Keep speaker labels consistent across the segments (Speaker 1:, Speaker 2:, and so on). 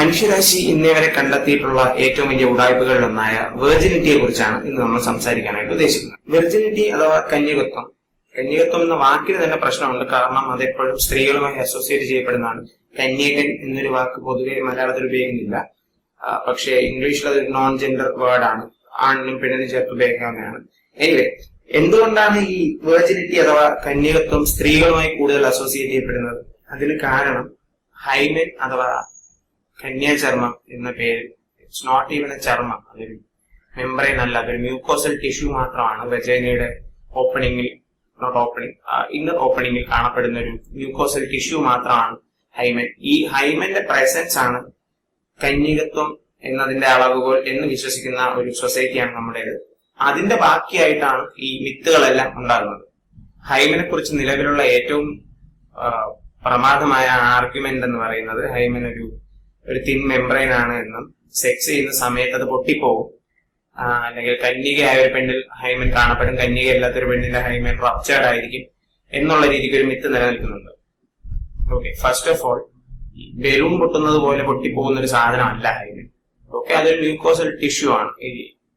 Speaker 1: മനുഷ്യരാശി ഇന്നേവരെ കണ്ടെത്തിയിട്ടുള്ള ഏറ്റവും വലിയ ഉടായ്പകളിലൊന്നായ വെർജിനിറ്റിയെ കുറിച്ചാണ് ഇന്ന് നമ്മൾ സംസാരിക്കാനായിട്ട് ഉദ്ദേശിക്കുന്നത്. വെർജിനിറ്റി അഥവാ കന്യകത്വം എന്ന വാക്കിന് തന്നെ പ്രശ്നമുണ്ട്. കാരണം അതെപ്പോഴും സ്ത്രീകളുമായി അസോസിയേറ്റ് ചെയ്യപ്പെടുന്നതാണ്. കന്യകൻ എന്നൊരു വാക്ക് പൊതുവെ മലയാളത്തിൽ ഉപയോഗിക്കുന്നില്ല. പക്ഷേ ഇംഗ്ലീഷിൽ അതൊരു നോൺ ജെൻഡർ വേർഡാണ്. ആണിനും പെണ്ണിനും ചേർത്ത് ഉപയോഗിക്കാവുന്നതാണ്. എനിവേ, എന്തുകൊണ്ടാണ് ഈ വെർജിനിറ്റി അഥവാ കന്യകത്വം സ്ത്രീകളുമായി കൂടുതൽ അസോസിയേറ്റ് ചെയ്യപ്പെടുന്നത്? അതിന് കാരണം ഹൈമൻ അഥവാ കന്യാചർമ്മം എന്ന പേര്, ഇറ്റ്സ് നോട്ട് ഈവൻ എ ചർമ്മം, അതൊരു മെമ്പറൈൻ അല്ല, അതൊരു മ്യൂക്കോസൽ ടിഷ്യൂ മാത്രമാണ്. വെജൈനയുടെ ഇന്നർ ഓപ്പണിംഗിൽ കാണപ്പെടുന്ന ഒരു മ്യൂക്കോസൽ ടിഷ്യൂ മാത്രമാണ് ഹൈമൻ. ഈ ഹൈമന്റെ പ്രസൻസ് ആണ് കന്യകത്വം എന്നതിന്റെ അളവുകോൽ എന്ന് വിശ്വസിക്കുന്ന ഒരു സൊസൈറ്റിയാണ് നമ്മുടേത്. അതിന്റെ ബാക്കിയായിട്ടാണ് ഈ മിത്തുകളെല്ലാം ഉണ്ടാകുന്നത്. ഹൈമനെ കുറിച്ച് നിലവിലുള്ള ഏറ്റവും പ്രമാദമായ ആർഗ്യുമെന്റ് എന്ന് പറയുന്നത് ഹൈമൻ ഒരു തിൻ മെംബ്രെയിൻ ആണ് എന്നും സെക്സ് ചെയ്യുന്ന സമയത്ത് അത് പൊട്ടിപ്പോകും, അല്ലെങ്കിൽ കന്യകയായ ഒരു പെണ്ണിൽ ഹൈമൻ കാണപ്പെടും, കന്യകയല്ലാത്തൊരു പെണ്ണിന്റെ ഹൈമൻ റപ്ചേർഡ് ആയിരിക്കും എന്നുള്ള രീതിക്ക് ഒരു മിത്ത് നിലനിൽക്കുന്നുണ്ട്. Okay, first of all, balloon പൊട്ടുന്നത് പോലെ പൊട്ടിപ്പോകുന്ന ഒരു സാധനമല്ല ഹൈമൻ. ഓക്കെ, അതൊരു മ്യൂക്കോസൽ ടിഷ്യൂ ആണ്. ഈ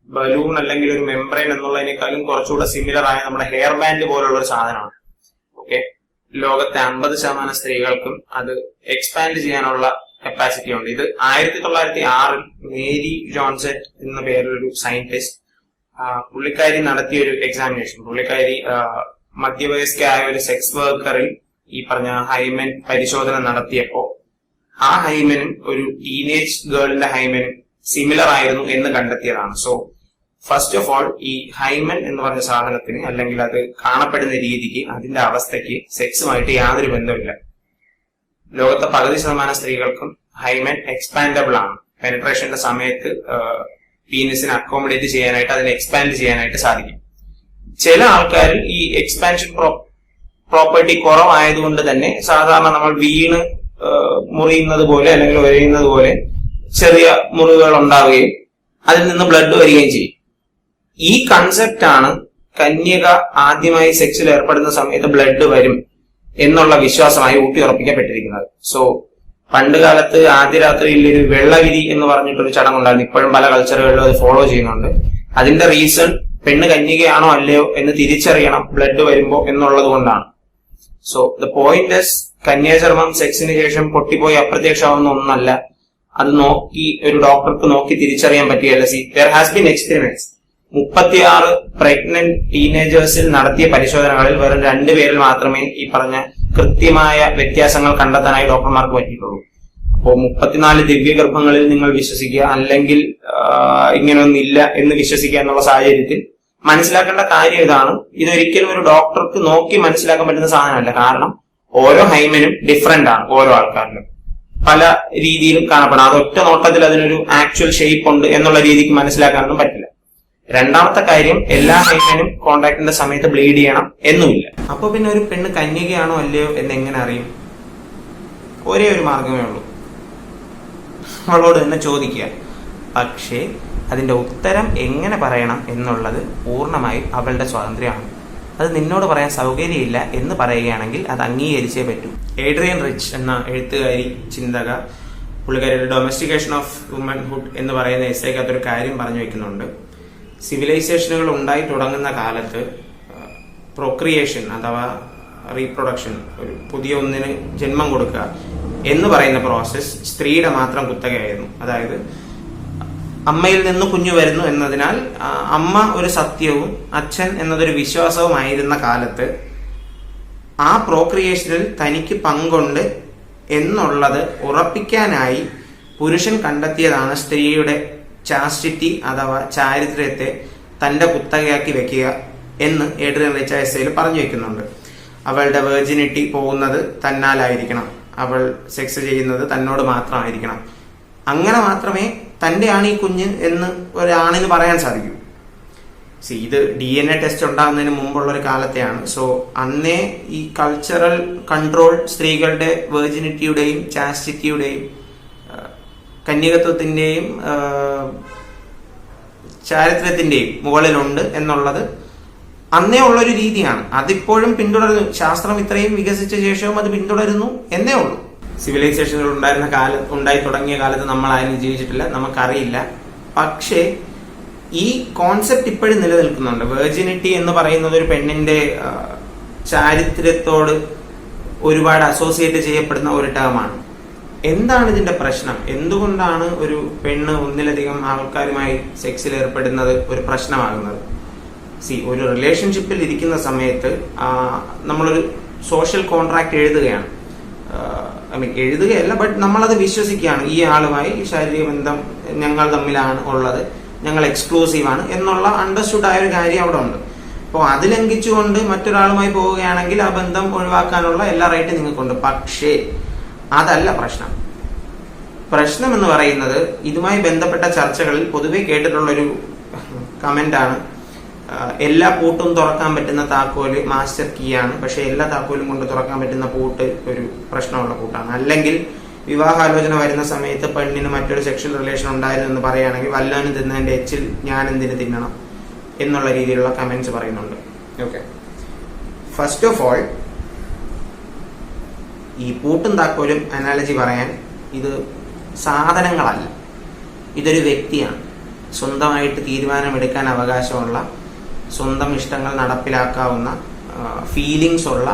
Speaker 1: ബലൂൺ അല്ലെങ്കിൽ ഒരു മെംബ്രെയിൻ എന്നുള്ളതിനേക്കാളും കുറച്ചുകൂടെ സിമിലർ ആയ നമ്മുടെ ഹെയർ ബാൻഡ് പോലുള്ള ഒരു സാധനമാണ്. ഓക്കെ, ലോകത്തെ 50% സ്ത്രീകൾക്കും അത് എക്സ്പാൻഡ് ചെയ്യാനുള്ള കപ്പാസിറ്റി ഉണ്ട്. ഇത് 1906 മേരി ജോൺസൺ എന്ന പേരിലൊരു സയന്റിസ്റ്റ്, പുള്ളിക്കാരി നടത്തിയ ഒരു എക്സാമിനേഷൻ. പുള്ളിക്കാരി മധ്യവയസ്കയായ ഒരു സെക്സ് വർക്കറിൽ ഈ പറഞ്ഞ ഹൈമൻ പരിശോധന നടത്തിയപ്പോ ആ ഹൈമനും ഒരു ടീനേജ് ഗേളിന്റെ ഹൈമനും സിമിലർ ആയിരുന്നു എന്ന് കണ്ടെത്തിയതാണ്. സോ ഫസ്റ്റ് ഓഫ് ഓൾ, ഈ ഹൈമൻ എന്ന് പറഞ്ഞ സാധനത്തിന് അല്ലെങ്കിൽ അത് കാണപ്പെടുന്ന രീതിക്ക്, അതിന്റെ അവസ്ഥയ്ക്ക് സെക്സുമായിട്ട് യാതൊരു ബന്ധമില്ല. ലോകത്തെ 10% സ്ത്രീകൾക്കും ഹൈമൻ എക്സ്പാൻഡബിൾ ആണ്. പെനിട്രേഷന്റെ സമയത്ത് പീനിസിനെ അക്കോമഡേറ്റ് ചെയ്യാനായിട്ട്, അതിനെ എക്സ്പാൻഡ് ചെയ്യാനായിട്ട് സാധിക്കും. ചില ആൾക്കാരിൽ ഈ എക്സ്പാൻഷൻ പ്രോപ്പർട്ടി കുറവായതുകൊണ്ട് തന്നെ സാധാരണ നമ്മൾ വീണ് മുറിയുന്നത് പോലെ അല്ലെങ്കിൽ ഒരയുന്നത് പോലെ ചെറിയ മുറിവുകൾ ഉണ്ടാവുകയും അതിൽ നിന്ന് ബ്ലഡ് വരികയും ചെയ്യും. ഈ കൺസെപ്റ്റ് ആണ് കന്യക ആദ്യമായി സെക്സിൽ ഏർപ്പെടുന്ന സമയത്ത് ബ്ലഡ് വരും എന്നുള്ള വിശ്വാസമായി ഊട്ടിയുറപ്പിക്കപ്പെട്ടിരിക്കുന്നത്. സോ പണ്ട് കാലത്ത് ആദ്യ രാത്രിയിൽ ഒരു വെള്ളവിരി എന്ന് പറഞ്ഞിട്ടൊരു ചടങ്ങുണ്ടായിരുന്നു. ഇപ്പോഴും പല കൾച്ചറുകളിലും അത് ഫോളോ ചെയ്യുന്നുണ്ട്. അതിന്റെ റീസൺ പെണ്ണ് കന്യകയാണോ അല്ലയോ എന്ന് തിരിച്ചറിയണം ബ്ലഡ് വരുമ്പോ എന്നുള്ളത് കൊണ്ടാണ്. സോ ദ പോയിന്റ് ഇസ്, കന്യാചർമ്മം സെക്സിന് ശേഷം പൊട്ടിപ്പോയി അപ്രത്യക്ഷമാവുന്ന ഒന്നല്ല. അത് നോക്കി ഒരു ഡോക്ടർക്ക് നോക്കി തിരിച്ചറിയാൻ പറ്റുകയല്ല. There has been experiments. 36 pregnant ടീനേജേഴ്സിൽ നടത്തിയ പരിശോധനകളിൽ വെറും 2 പേരിൽ മാത്രമേ ഈ പറഞ്ഞ കൃത്യമായ വ്യത്യാസങ്ങൾ കണ്ടെത്താനായി ഡോക്ടർമാർക്ക് പറ്റിയിട്ടുള്ളൂ. അപ്പോൾ 34 ദിവ്യഗർഭങ്ങളിൽ നിങ്ങൾ വിശ്വസിക്കുക, അല്ലെങ്കിൽ ഇങ്ങനെയൊന്നില്ല എന്ന് വിശ്വസിക്കുക എന്നുള്ള സാഹചര്യത്തിൽ മനസ്സിലാക്കേണ്ട കാര്യം ഇതാണ്: ഇതൊരിക്കലും ഒരു ഡോക്ടർക്ക് നോക്കി മനസ്സിലാക്കാൻ പറ്റുന്ന സാധനമല്ല. കാരണം ഓരോ ഹൈമനും ഡിഫറെന്റ് ആണ്. ഓരോ ആൾക്കാരിലും പല രീതിയിലും കാണപ്പെടാം. അത് ഒറ്റ നോട്ടത്തിൽ അതിനൊരു ആക്ച്വൽ ഷേപ്പ് ഉണ്ട് എന്നുള്ള രീതിക്ക് മനസ്സിലാക്കാനൊന്നും പറ്റില്ല. രണ്ടാമത്തെ കാര്യം, എല്ലാ ഹൈമനും കോണ്ടാക്ടിന്റെ സമയത്ത് ബ്ലീഡ് ചെയ്യണം എന്നുമില്ല. അപ്പൊ പിന്നെ ഒരു പെണ്ണ് കന്യകയാണോ അല്ലയോ എന്ന് എങ്ങനെ അറിയും? ഒരേ ഒരു മാർഗമേ ഉള്ളൂ, അവളോട് തന്നെ ചോദിക്കുക. പക്ഷേ അതിന്റെ ഉത്തരം എങ്ങനെ പറയണം എന്നുള്ളത് പൂർണ്ണമായും അവളുടെ സ്വാതന്ത്ര്യമാണ്. അത് നിന്നോട് പറയാൻ സൗകര്യമില്ല എന്ന് പറയുകയാണെങ്കിൽ അത് അംഗീകരിച്ചേ പറ്റൂ. ഏഡ്രിയൻ റിച്ച് എന്ന എഴുത്തുകാരി, ചിന്തക, പുള്ളിക്കാരിയുടെ ഡൊമസ്റ്റിക്കേഷൻ ഓഫ് വുമൻഹുഡ് എന്ന് പറയുന്ന എസ്സേക്കകത്തൊരു കാര്യം പറഞ്ഞു വെക്കുന്നുണ്ട്. സിവിലൈസേഷനുകൾ ഉണ്ടായി തുടങ്ങുന്ന കാലത്ത് പ്രൊക്രിയേഷൻ അഥവാ റീപ്രൊഡക്ഷൻ, ഒരു പുതിയ ഒന്നിന് ജന്മം കൊടുക്കുക എന്ന് പറയുന്ന പ്രോസസ് സ്ത്രീയുടെ മാത്രം കുത്തകയായിരുന്നു. അതായത് അമ്മയിൽ നിന്ന് കുഞ്ഞു വരുന്നു എന്നതിനാൽ അമ്മ ഒരു സത്യവും അച്ഛൻ എന്നതൊരു വിശ്വാസവുമായിരുന്ന കാലത്ത് ആ പ്രോക്രിയേഷനിൽ തനിക്ക് പങ്കുണ്ട് എന്നുള്ളത് ഉറപ്പിക്കാനായി പുരുഷൻ കണ്ടെത്തിയതാണ് സ്ത്രീയുടെ ചാസ്റ്റിറ്റി അഥവാ ചാരിത്ര്യത്തെ തന്റെ കുത്തകയാക്കി വെക്കുക എന്ന് ഏഡ്രിയൻ റിച്ച് എസ്സേയിൽ പറഞ്ഞു വെക്കുന്നുണ്ട്. അവളുടെ വെർജിനിറ്റി പോകുന്നത് തന്നാലായിരിക്കണം, അവൾ സെക്സ് ചെയ്യുന്നത് തന്നോട് മാത്രമായിരിക്കണം. അങ്ങനെ മാത്രമേ തന്റെ ആണ് ഈ കുഞ്ഞ് എന്ന് ഒരാണിന് പറയാൻ സാധിക്കൂ. ഇത് DNA ടെസ്റ്റ് ഉണ്ടാകുന്നതിന് മുമ്പുള്ള ഒരു കാലത്തെയാണ്. സോ അന്നേ ഈ കൾച്ചറൽ കൺട്രോൾ സ്ത്രീകളുടെ വെർജിനിറ്റിയുടെയും ചാസ്റ്റിറ്റിയുടെയും കന്യകത്വത്തിന്റെയും ചാരിത്രത്തിന്റെയും മുകളിലുണ്ട് എന്നുള്ളത് അന്നേ ഉള്ളൊരു രീതിയാണ്. അതിപ്പോഴും പിന്തുടരുന്നു. ശാസ്ത്രം ഇത്രയും വികസിച്ച ശേഷവും അത് പിന്തുടരുന്നു എന്നേ ഉള്ളൂ. സിവിലൈസേഷനുകൾ ഉണ്ടായി തുടങ്ങിയ കാലത്ത് നമ്മൾ അതിന് ജീവിച്ചിട്ടില്ല, നമുക്കറിയില്ല. പക്ഷേ ഈ കോൺസെപ്റ്റ് ഇപ്പോഴും നിലനിൽക്കുന്നുണ്ട്. വെർജിനിറ്റി എന്ന് പറയുന്നത് ഒരു പെണ്ണിന്റെ ചാരിത്രത്തോട് ഒരുപാട് അസോസിയേറ്റ് ചെയ്യപ്പെടുന്ന ഒരു ടേമാണ്. എന്താണ് ഇതിന്റെ പ്രശ്നം? എന്തുകൊണ്ടാണ് ഒരു പെണ്ണ് ഒന്നിലധികം ആൾക്കാരുമായി സെക്സിൽ ഏർപ്പെടുന്നത് ഒരു പ്രശ്നമാകുന്നത്? ഒരു റിലേഷൻഷിപ്പിൽ ഇരിക്കുന്ന സമയത്ത് നമ്മളൊരു സോഷ്യൽ കോൺട്രാക്ട് എഴുതുകയാണ്. എഴുതുകയല്ല, ബട്ട് നമ്മളത് വിശ്വസിക്കുകയാണ്. ഈ ആളുമായി ശാരീരിക ബന്ധം ഞങ്ങൾ തമ്മിലാണ് ഉള്ളത്, ഞങ്ങൾ എക്സ്ക്ലൂസീവ് ആണ് എന്നുള്ള അണ്ടർസ്റ്റുഡ് ആയ ഒരു കാര്യം അവിടെ ഉണ്ട്. അപ്പോൾ അത് ലംഘിച്ചുകൊണ്ട് മറ്റൊരാളുമായി പോവുകയാണെങ്കിൽ ആ ബന്ധം ഒഴിവാക്കാനുള്ള എല്ലാ റൈറ്റും നിങ്ങൾക്കുണ്ട്. പക്ഷേ അതല്ല പ്രശ്നം. പ്രശ്നം എന്ന് പറയുന്നത് ഇതുമായി ബന്ധപ്പെട്ട ചർച്ചകളിൽ പൊതുവെ കേട്ടിട്ടുള്ളൊരു കമന്റ് ആണ്, എല്ലാ പൂട്ടും തുറക്കാൻ പറ്റുന്ന താക്കോല് മാസ്റ്റർ കീ ആണ്, പക്ഷെ എല്ലാ താക്കോലും കൊണ്ട് തുറക്കാൻ പറ്റുന്ന പൂട്ട് ഒരു പ്രശ്നമുള്ള പൂട്ടാണ്. അല്ലെങ്കിൽ വിവാഹാലോചന വരുന്ന സമയത്ത് പെണ്ണിന് മറ്റൊരു സെക്ഷൽ റിലേഷൻ ഉണ്ടായിരുന്നു എന്ന് പറയുകയാണെങ്കിൽ വല്ലവനും തിന്നതിന്റെ എച്ചിൽ ഞാൻ എന്തിന് തിന്നണം എന്നുള്ള രീതിയിലുള്ള കമന്റ്സ് പറയുന്നുണ്ട്. ഓക്കെ, ഫസ്റ്റ് ഓഫ് ഓൾ ഈ പൂട്ടും താക്കോലും അനാലജി പറയാൻ ഇത് സാധനങ്ങളല്ല, ഇതൊരു വ്യക്തിയാണ്. സ്വന്തമായിട്ട് തീരുമാനമെടുക്കാൻ അവകാശമുള്ള, സ്വന്തം ഇഷ്ടങ്ങൾ നടപ്പിലാക്കാവുന്ന ഫീലിങ്സ് ഉള്ള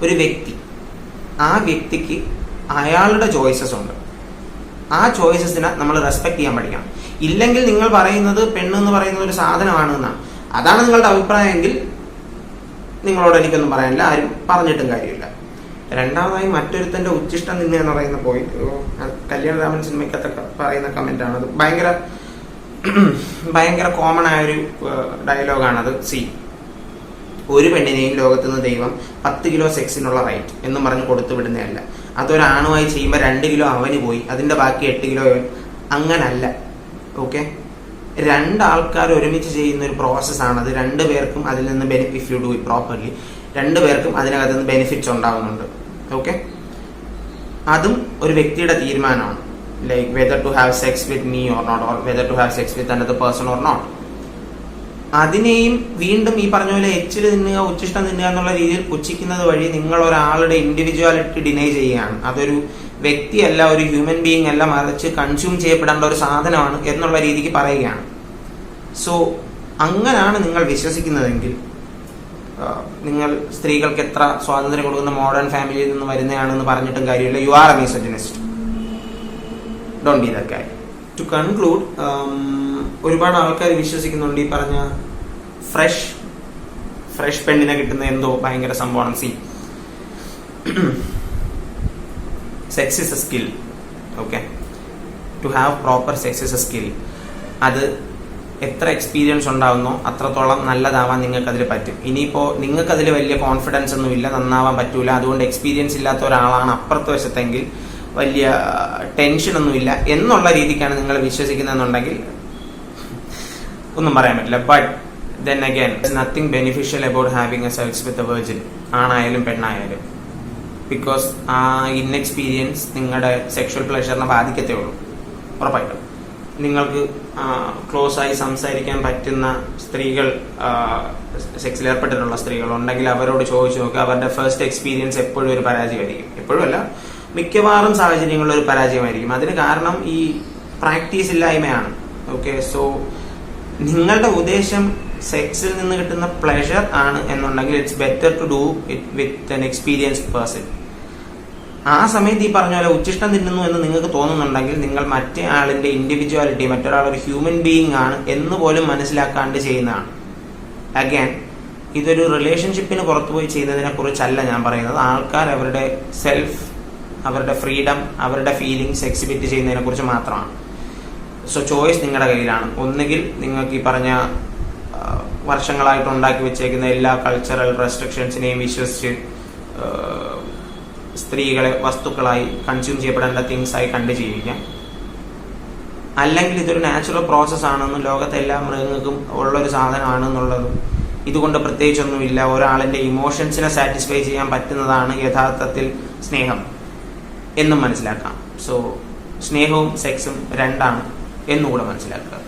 Speaker 1: ഒരു വ്യക്തി. ആ വ്യക്തിക്ക് അയാളുടെ ചോയ്സസ് ഉണ്ട്. ആ ചോയ്സസിനെ നമ്മൾ റെസ്പെക്ട് ചെയ്യാൻ പഠിക്കണം. ഇല്ലെങ്കിൽ നിങ്ങൾ പറയുന്നത് പെണ്ണ് എന്ന് പറയുന്നത് ഒരു സാധനമാണ് എന്നാണ്. അതാണ് നിങ്ങളുടെ അഭിപ്രായമെങ്കിൽ നിങ്ങളോട് എനിക്കൊന്നും പറയാനില്ല, ആരും പറഞ്ഞിട്ടും കാര്യമില്ല. രണ്ടാമതായി മറ്റൊരുത്തന്റെ ഉച്ചിഷ്ടം നിന്ന എന്ന് പറയുന്ന പോയിന്റ് കല്യാണരാമൻ സിനിമയ്ക്കത്തൊക്കെ പറയുന്ന കമന്റ് ആണ്. അത് ഭയങ്കര കോമൺ ആയ ഒരു ഡയലോഗാണത്. ഒരു പെണ്ണിനെയും ലോകത്ത് നിന്ന് ദൈവം 10 കിലോ സെക്സിനുള്ള റൈറ്റ് എന്നും പറഞ്ഞ് കൊടുത്തു വിടുന്നതല്ല. അതൊരാണുമായി ചെയ്യുമ്പോൾ 2 കിലോ അവന് പോയി, അതിന്റെ ബാക്കി 8 കിലോ അങ്ങനല്ല. ഓക്കെ, 2 ആൾക്കാർ ഒരുമിച്ച് ചെയ്യുന്ന ഒരു പ്രോസസ്സാണ് അത്. 2 പേർക്കും അതിൽ നിന്ന് if you do it properly 2 പേർക്കും അതിനകത്ത് നിന്ന് ബെനിഫിറ്റ്സ് ഉണ്ടാവുന്നുണ്ട്. ഓക്കെ, അതും ഒരു വ്യക്തിയുടെ തീരുമാനമാണ്. Like whether to have sex with me or not, or whether to have sex with another person or not. അതിനെയും വീണ്ടും ഈ പറഞ്ഞ പോലെ എച്ചിൽ തിന്നുക, ഉച്ചിഷ്ടം തിന്നുക എന്നുള്ള രീതിയിൽ പുച്ഛിക്കുന്നത് വഴി നിങ്ങൾ ഒരാളുടെ ഇൻഡിവിജ്വാലിറ്റി ഡിനൈ ചെയ്യുകയാണ്. അതൊരു വ്യക്തിയല്ല, ഒരു ഹ്യൂമൻ ബീയിങ് അല്ല, മറിച്ച് കൺസ്യൂം ചെയ്യപ്പെടേണ്ട ഒരു സാധനമാണ് എന്നുള്ള രീതിക്ക് പറയുകയാണ്. സോ അങ്ങനാണ് നിങ്ങൾ വിശ്വസിക്കുന്നതെങ്കിൽ നിങ്ങൾ സ്ത്രീകൾക്ക് എത്ര സ്വാതന്ത്ര്യം കൊടുക്കുന്ന മോഡേൺ ഫാമിലിയിൽ നിന്ന് വരുന്നതാണെന്ന് പറഞ്ഞിട്ടും കാര്യമില്ല. You are A misogynist. Don't be that guy. To conclude, ഒരുപാട് ആൾക്കാർ വിശ്വസിക്കുന്നുണ്ട് ഈ പറഞ്ഞ ഫ്രഷ് പെണ്ണിനെ കിട്ടുന്ന എന്തോ ഭയങ്കര സംഭവമാണ്. Sex is a skill. Okay, to have proper sex is a skill. അത് എത്ര എക്സ്പീരിയൻസ് ഉണ്ടാവുന്നോ അത്രത്തോളം നല്ലതാവാൻ നിങ്ങൾക്കതിൽ പറ്റും. ഇനിയിപ്പോൾ നിങ്ങൾക്കതിൽ വലിയ കോൺഫിഡൻസ് ഒന്നുമില്ല, നന്നാവാൻ പറ്റൂല, അതുകൊണ്ട് എക്സ്പീരിയൻസ് ഇല്ലാത്ത ഒരാളാണ് അപ്പുറത്ത് വശത്തെങ്കിൽ വലിയ ടെൻഷനൊന്നുമില്ല എന്നുള്ള രീതിക്കാണ് നിങ്ങൾ വിശ്വസിക്കുന്നതെന്നുണ്ടെങ്കിൽ ഒന്നും പറയാൻ പറ്റില്ല. But then again nothing beneficial about having A sex with a virgin, ആണായാലും പെണ്ണായാലും. ബിക്കോസ് ആ ഇൻഎക്സ്പീരിയൻസ് നിങ്ങളുടെ സെക്ഷൽ പ്ലഷറിനെ ബാധിക്കത്തേ ഉള്ളൂ. ഉറപ്പായിട്ടും നിങ്ങൾക്ക് ക്ലോസ് ആയി സംസാരിക്കാൻ പറ്റുന്ന സ്ത്രീകൾ, സെക്സിൽ ഏർപ്പെട്ടിട്ടുള്ള സ്ത്രീകൾ ഉണ്ടെങ്കിൽ അവരോട് ചോദിച്ചു നോക്കുക. അവരുടെ ഫസ്റ്റ് എക്സ്പീരിയൻസ് എപ്പോഴും ഒരു പരാജയമായിരിക്കും. എപ്പോഴും അല്ല, മിക്കവാറും സാഹചര്യങ്ങളിൽ ഒരു പരാജയമായിരിക്കും. അതിന് കാരണം ഈ പ്രാക്ടീസ് ഇല്ലായ്മയാണ്. ഓക്കെ, സോ നിങ്ങളുടെ ഉദ്ദേശം സെക്സിൽ നിന്ന് കിട്ടുന്ന പ്ലഷർ ആണ് എന്നുണ്ടെങ്കിൽ it's better to do it with an experienced person. ആ സമയത്ത് ഈ പറഞ്ഞ പോലെ ഉച്ചിഷ്ടം തിന്നുന്നു എന്ന് നിങ്ങൾക്ക് തോന്നുന്നുണ്ടെങ്കിൽ നിങ്ങൾ മറ്റേ ആളിന്റെ ഇൻഡിവിജ്വാലിറ്റി, മറ്റൊരാളൊരു ഹ്യൂമൻ ബീയിങ് ആണ് എന്ന് പോലും മനസ്സിലാക്കാണ്ട് ചെയ്യുന്നതാണ്. അഗൈൻ ഇതൊരു റിലേഷൻഷിപ്പിന് പുറത്തുപോയി ചെയ്യുന്നതിനെ കുറിച്ചല്ല ഞാൻ പറയുന്നത്. ആൾക്കാർ അവരുടെ സെൽഫ്, അവരുടെ ഫ്രീഡം, അവരുടെ ഫീലിങ്സ് എക്സിബിറ്റ് ചെയ്യുന്നതിനെ കുറിച്ച് മാത്രമാണ്. സോ ചോയ്സ് നിങ്ങളുടെ കയ്യിലാണ്. ഒന്നുകിൽ നിങ്ങൾക്ക് ഈ പറഞ്ഞ വർഷങ്ങളായിട്ട് ഉണ്ടാക്കി വെച്ചേക്കുന്ന എല്ലാ കൾച്ചറൽ റെസ്ട്രിക്ഷൻസിനെയും വിശ്വസിച്ച് സ്ത്രീകളെ വസ്തുക്കളായി കൺസ്യൂം ചെയ്യപ്പെടേണ്ട തിങ്സായി കണ്ടു ജീവിക്കാം. അല്ലെങ്കിൽ ഇതൊരു നാച്ചുറൽ പ്രോസസ് ആണെന്നും ലോകത്തെ എല്ലാ മൃഗങ്ങൾക്കും ഉള്ളൊരു സാധനമാണെന്നുള്ളതും ഇതുകൊണ്ട് പ്രത്യേകിച്ചൊന്നുമില്ല, ഒരാളിന്റെ ഇമോഷൻസിനെ സാറ്റിസ്ഫൈ ചെയ്യാൻ പറ്റുന്നതാണ് യഥാർത്ഥത്തിൽ സ്നേഹം എന്നും മനസ്സിലാക്കാം. സോ സ്നേഹവും സെക്സും രണ്ടാണ് എന്നുകൂടെ മനസ്സിലാക്കുക.